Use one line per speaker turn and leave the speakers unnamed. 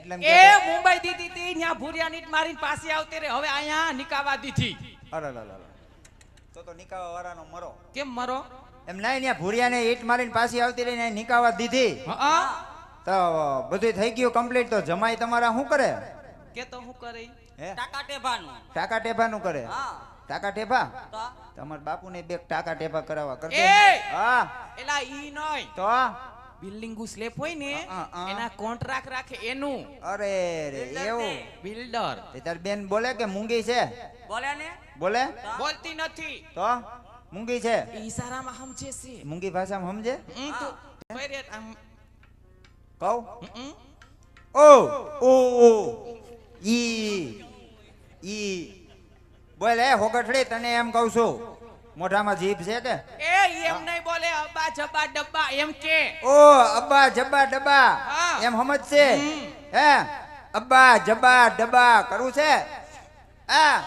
એટલે એમ
એ
કે
મુંબઈ દીધી હતી ન્યા ભૂરિયા નીટ મારીને પાછી આવતી રે હવે અહીંયા નિકાવા દીધી
અરે તો નિકાવા વાળાનો મરો
કેમ મરો
એમ નહીં ત્યાં ભૂરિયાને ઈટ મારીને પાછી આવતી રહીને નિકાવા દીધી
હા
તો બધું થઈ ગયું કમ્પ્લીટ તો જમાઈ તમારા શું કરે
કે તો હું કરે
હે
ટાકા ટેભાનું
ટાકા ટેભાનું કરે
હા
ટાકા ટેભા
તો
તમારા બાપુને બે ટાકા ટેભા કરાવવા કરજો
એ!
હા
એલા ઈ નઈ
તો
બિલ્ડિંગ સ્લેપ હોય ને
હા.
એના કોન્ટ્રાક્ટ રાખે એનું
અરે રે એવું
બિલ્ડર
તે તાર બેન બોલે કે મૂંગી છે
બોલે ને
બોલે
બોલતી નથી
તો મૂંગી છે
ઈશારામાં સમજે છે
મૂંગી ભાષામાં સમજે
તો ફેરે આમ
કહું
હમ.
ઓ ઈ બોલ એ હોગઠડી તને એમ કહું છું મોઢામાં જીભ છે કે
એ એમ નહીં બોલે અબ્બા જબ્બા ડબ્બા એમ કે
ઓ અબ્બા જબ્બા ડબ્બા
હા.
એમ સમજશે હે અબ્બા જબ્બા ડબ્બા કરવું છે હા